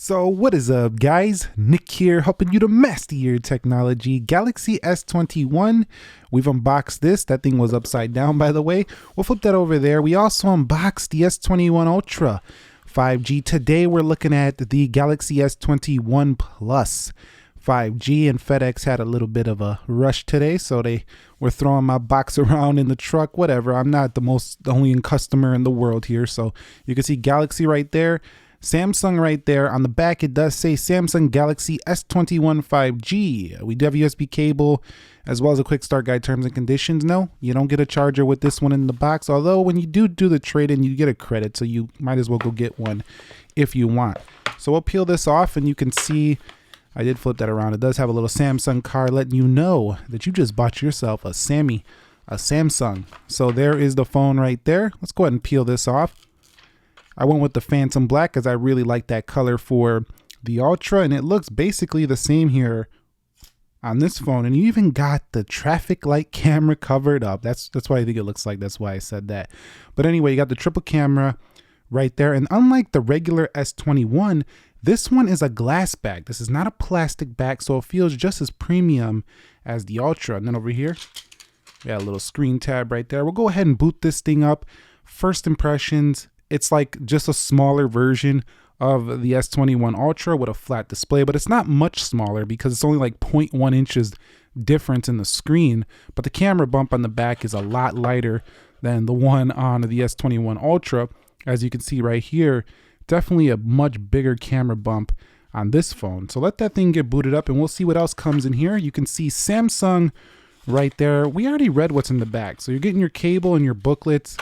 So what is up, guys? Nick here, helping you to master your technology. Galaxy S21, we've unboxed this. That thing was upside down, by the way. We'll flip that over there. We also unboxed the S21 Ultra 5G. Today we're looking at the Galaxy S21 Plus 5G, and FedEx had a little bit of a rush today, so they were throwing my box around in the truck. Whatever, I'm not the only customer in the world here. So you can see Galaxy right there, Samsung right there. On the back it does say Samsung Galaxy S21 5G. We do have USB cable as well as a quick start guide, terms and conditions. No, you don't get a charger with this one in the box, although when you do the trade-in you get a credit, so you might as well go get one if you want. So we'll peel this off and you can see I did flip that around. It does have a little Samsung card letting you know that you just bought yourself a Samsung. So there is the phone right there. Let's go ahead and peel this off. I went with the Phantom Black because I really like that color for the Ultra, and it looks basically the same here on this phone. And you even got the traffic light camera covered up. That's what I think it looks like. That's why I said that. But anyway, you got the triple camera right there. And unlike the regular S21, this one is a glass back. This is not a plastic back, so it feels just as premium as the Ultra. And then over here, we got a little screen tab right there. We'll go ahead and boot this thing up. First impressions, it's like just a smaller version of the S21 Ultra with a flat display, but it's not much smaller because it's only like 0.1 inches difference in the screen. But the camera bump on the back is a lot lighter than the one on the S21 Ultra. As you can see right here, definitely a much bigger camera bump on this phone. So let that thing get booted up and we'll see what else comes in here. You can see Samsung right there. We already read what's in the back. So you're getting your cable and your booklets.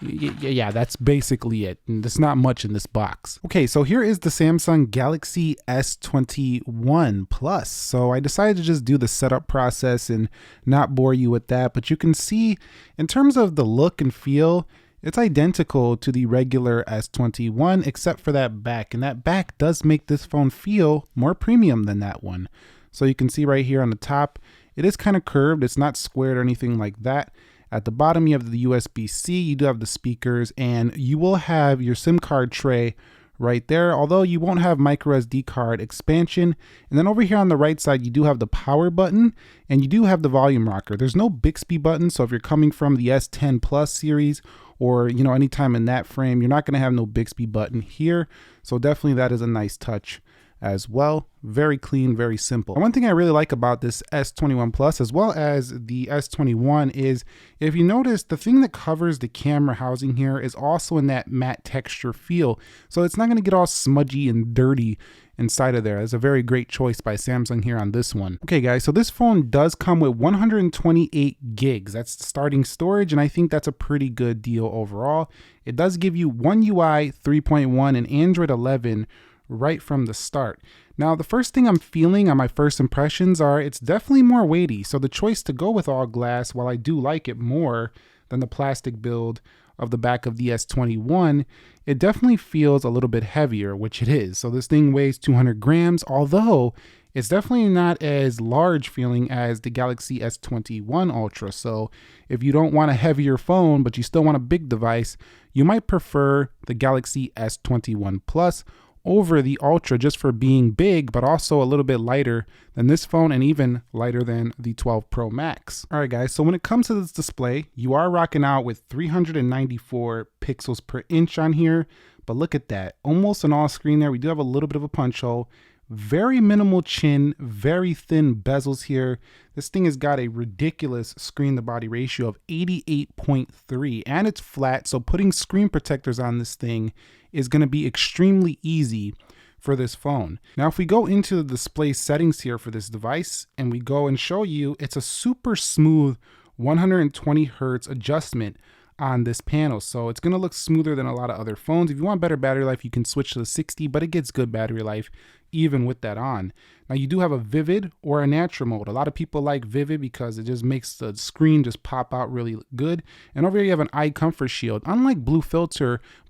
Yeah, that's basically it. And there's not much in this box. Okay, so here is the Samsung Galaxy S21 Plus. So I decided to just do the setup process and not bore you with that. But you can see in terms of the look and feel, it's identical to the regular S21 except for that back. And that back does make this phone feel more premium than that one. So you can see right here on the top, it is kind of curved. It's not squared or anything like that. At the bottom, you have the USB-C, you do have the speakers, and you will have your SIM card tray right there, although you won't have micro SD card expansion. And then over here on the right side, you do have the power button and you do have the volume rocker. There's no Bixby button, so if you're coming from the S10 Plus series or anytime in that frame, you're not going to have no Bixby button here. So definitely that is a nice touch as well. Very clean, very simple. And one thing I really like about this S21 Plus as well as the S21 is, if you notice, the thing that covers the camera housing here is also in that matte texture feel. So it's not going to get all smudgy and dirty inside of there. It's a very great choice by Samsung here on this one. Okay guys, so this phone does come with 128 gigs. That's the starting storage, and I think that's a pretty good deal overall. It does give you One UI 3.1 and Android 11 right from the start. Now, the first thing I'm feeling on my first impressions are it's definitely more weighty. So the choice to go with all glass, while I do like it more than the plastic build of the back of the S21, it definitely feels a little bit heavier, which it is. So this thing weighs 200 grams, although it's definitely not as large feeling as the Galaxy S21 Ultra. So if you don't want a heavier phone, but you still want a big device, you might prefer the Galaxy S21 Plus over the Ultra just for being big, but also a little bit lighter than this phone and even lighter than the 12 Pro Max. All right guys, so when it comes to this display, you are rocking out with 394 pixels per inch on here, but look at that, almost an all screen there. We do have a little bit of a punch hole, very minimal chin, very thin bezels here. This thing has got a ridiculous screen to body ratio of 88.3 and it's flat, so putting screen protectors on this thing is going to be extremely easy for this phone. Now, if we go into the display settings here for this device and we go and show you, it's a super smooth 120 Hertz adjustment on this panel. So it's going to look smoother than a lot of other phones. If you want better battery life, you can switch to the 60, but it gets good battery life even with that on. Now you do have a vivid or a natural mode. A lot of people like vivid because it just makes the screen just pop out really good. And over here you have an eye comfort shield. Unlike blue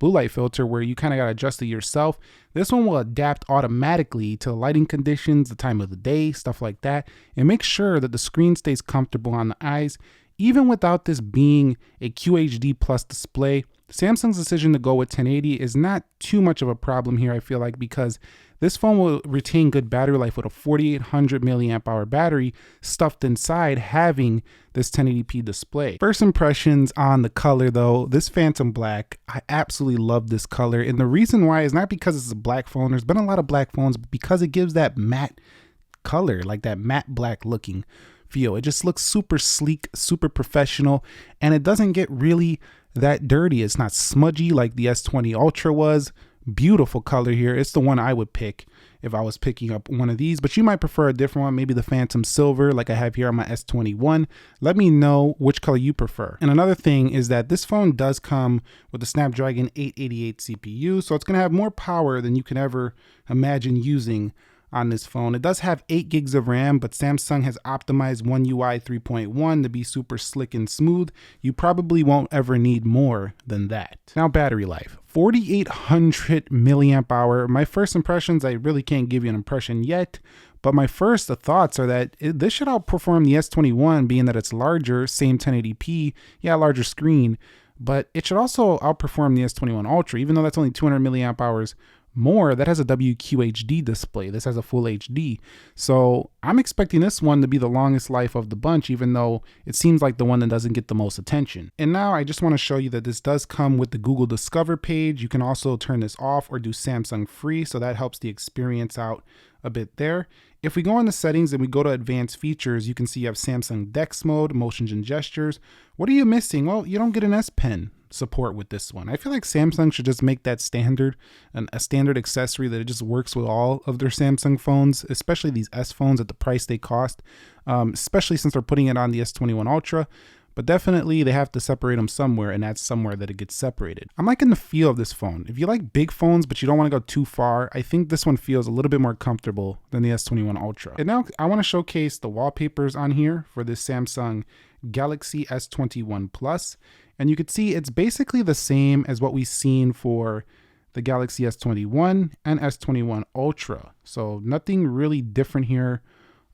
light filter where you kind of got to adjust it yourself, this one will adapt automatically to the lighting conditions, the time of the day, stuff like that, and make sure that the screen stays comfortable on the eyes. Even without this being a QHD plus display, Samsung's decision to go with 1080 is not too much of a problem here, I feel like, because This phone will retain good battery life with a 4800 milliamp hour battery stuffed inside, having this 1080p display. First impressions on the color though, this Phantom Black, I absolutely love this color. And the reason why is not because it's a black phone. There's been a lot of black phones, but because it gives that matte color, like that matte black looking feel. It just looks super sleek, super professional, and it doesn't get really that dirty. It's not smudgy like the S20 Ultra was. Beautiful color here. It's the one I would pick if I was picking up one of these, but you might prefer a different one, maybe the Phantom Silver like I have here on my S21. Let me know which color you prefer. And another thing is that this phone does come with the Snapdragon 888 CPU, so it's going to have more power than you can ever imagine using on this phone. It does have 8 gigs of RAM, but Samsung has optimized One UI 3.1 to be super slick and smooth. You probably won't ever need more than that. Now, battery life, 4800 milliamp hour. My first impressions, I really can't give you an impression yet, but my first thoughts are that this should outperform the S21, being that it's larger, same 1080p, yeah, larger screen, but it should also outperform the S21 Ultra, even though that's only 200 milliamp hours more. That has a WQHD display. This has a full HD. So I'm expecting this one to be the longest life of the bunch, even though it seems like the one that doesn't get the most attention. And now I just want to show you that this does come with the Google Discover page. You can also turn this off or do Samsung free, so that helps the experience out a bit there. If we go into settings and we go to advanced features, you can see you have Samsung Dex mode, motions and gestures. What are you missing? Well, you don't get an S Pen support with this one. I feel like Samsung should just make that standard, a standard accessory that it just works with all of their Samsung phones, especially these S phones at the price they cost, especially since they're putting it on the S21 Ultra. But definitely they have to separate them somewhere, and that's somewhere that it gets separated. I'm liking the feel of this phone. If you like big phones but you don't want to go too far, I think this one feels a little bit more comfortable than the S21 Ultra. And now I want to showcase the wallpapers on here for this Samsung Galaxy S21 Plus. And you can see it's basically the same as what we've seen for the Galaxy S21 and S21 Ultra. So nothing really different here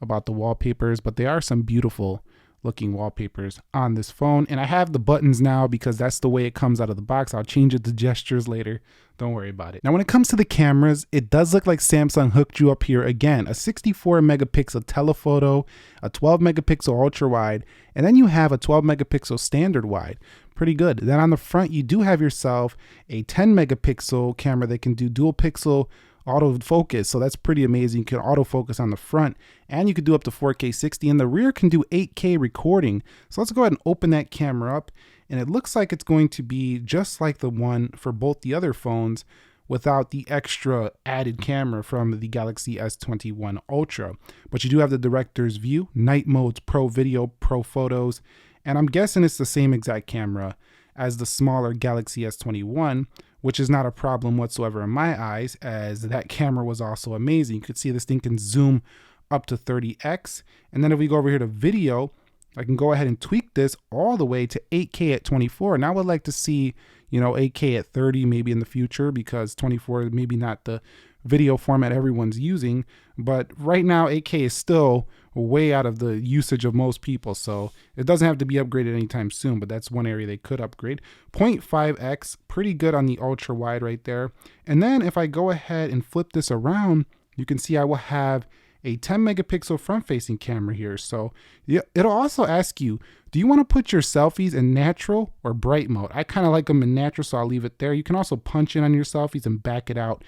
about the wallpapers, but they are some beautiful looking wallpapers on this phone. And I have the buttons now because that's the way it comes out of the box. I'll change it to gestures later. Don't worry about it. Now, when it comes to the cameras, it does look like Samsung hooked you up here again. A 64 megapixel telephoto, a 12 megapixel ultra wide, and then you have a 12 megapixel standard wide. Pretty good. Then on the front, you do have yourself a 10 megapixel camera that can do dual pixel autofocus, so that's pretty amazing. You can autofocus on the front, and you can do up to 4K 60, and the rear can do 8K recording. So let's go ahead and open that camera up, and it looks like it's going to be just like the one for both the other phones without the extra added camera from the Galaxy S21 Ultra. But you do have the director's view, night modes, pro video, pro photos, and I'm guessing it's the same exact camera as the smaller Galaxy S21, which is not a problem whatsoever in my eyes, as that camera was also amazing. You could see this thing can zoom up to 30x. And then if we go over here to video, I can go ahead and tweak this all the way to 8K at 24. And I would like to see, 8K at 30 maybe in the future, because 24 is maybe not the video format everyone's using. But right now, 8K is still way out of the usage of most people, so it doesn't have to be upgraded anytime soon, but that's one area they could upgrade. 0.5x, pretty good on the ultra wide right there. And then if I go ahead and flip this around, you can see I will have a 10 megapixel front facing camera here. So it'll also ask you, do you want to put your selfies in natural or bright mode? I kind of like them in natural, so I'll leave it there. You can also punch in on your selfies and back it out.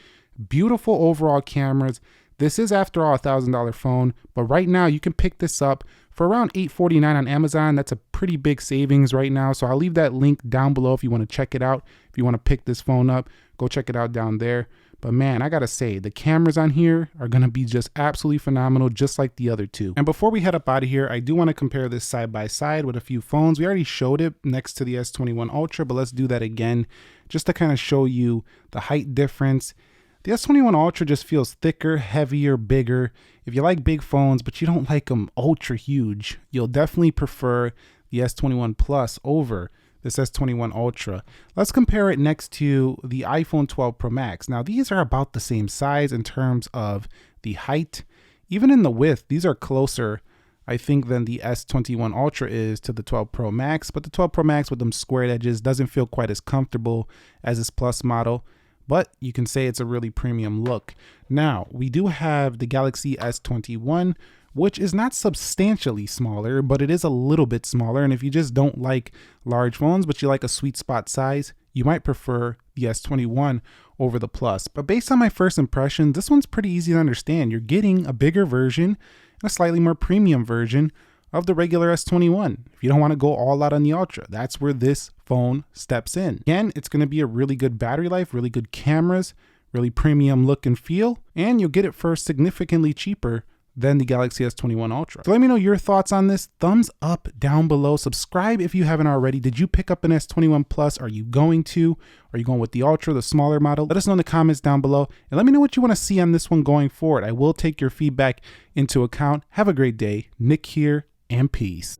Beautiful overall cameras. This is, after all, a $1,000 phone, but right now you can pick this up for around $849 on Amazon. That's a pretty big savings right now, so I'll leave that link down below if you want to check it out. If you want to pick this phone up, go check it out down there. But man, I gotta say, the cameras on here are gonna be just absolutely phenomenal, just like the other two. And before we head up out of here, I do want to compare this side by side with a few phones. We already showed it next to the S21 Ultra, but let's do that again, just to kind of show you the height difference. The S21 Ultra just feels thicker, heavier, bigger. If you like big phones, but you don't like them ultra huge, you'll definitely prefer the S21 Plus over this S21 Ultra. Let's compare it next to the iPhone 12 Pro Max. Now, these are about the same size in terms of the height. Even in the width, these are closer, I think, than the S21 Ultra is to the 12 Pro Max, but the 12 Pro Max with them squared edges doesn't feel quite as comfortable as this Plus model. but you can say it's a really premium look. Now, we do have the Galaxy S21, which is not substantially smaller, but it is a little bit smaller. And if you just don't like large phones, but you like a sweet spot size, you might prefer the S21 over the Plus. But based on my first impression, this one's pretty easy to understand. You're getting a bigger version and a slightly more premium version of the regular S21. If you don't want to go all out on the Ultra, that's where this phone steps in. Again, it's going to be a really good battery life, really good cameras, really premium look and feel, and you'll get it for significantly cheaper than the Galaxy S21 Ultra. So let me know your thoughts on this. Thumbs up down below. Subscribe if you haven't already. Did you pick up an S21 Plus? Are you going to? Are you going with the Ultra, the smaller model? Let us know in the comments down below. And let me know what you want to see on this one going forward. I will take your feedback into account. Have a great day. Nick here, and peace.